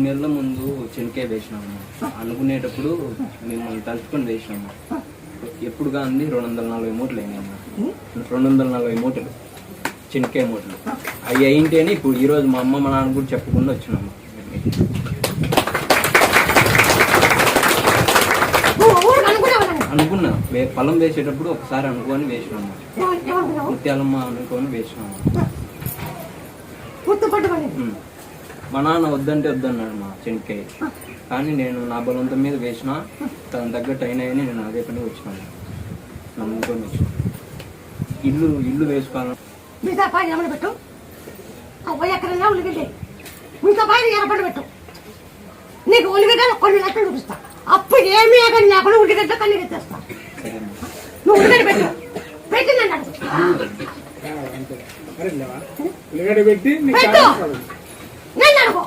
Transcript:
నెలల ముందు చెనికాయ వేసినాము. అనుకునేటప్పుడు మిమ్మల్ని తలుచుకొని వేసినాము. ఎప్పుడుగా అంది 240 మూటలు అయినాయి. 240 మూటలు చెనికాయ మూటలు అవి అయింటేనే ఇప్పుడు ఈరోజు మా అమ్మ మా నాన్న కూడా చెప్పకుండా వచ్చినాము. అనుకున్నా పొలం వేసేటప్పుడు ఒకసారి అనుకోని వేసినాము. ముత్యాలమ్మ అనుకోని వేసినాము. మా నాన్న వద్దంటే వద్దన్నాడు మా చెనికాయ. కానీ నేను నా బలంతో మీద వేసిన తన తగ్గట్టు అయినాయని నేను అదే పని వచ్చినాను. నమ్ముకొని వచ్చిన ఇల్లు వేసుకోవాలని పెట్టు. ఎక్కడైనా ఉల్లిగడ్డ మిగతా పైన ఎర్రపడి పెట్టు. నీకు ఉల్లిగడ్డ కొన్ని లక్షలు చూపిస్తా. అప్పుడు ఏమీ కానీ లేకుండా ఉల్లిగడ్డ కన్నీ తెస్తా. నువ్వు ఉల్లిగడ్డ పెట్టు. పెట్టిందండి ఉల్లిగడ్డ పెట్టి పెట్టు. నేను అడుగు.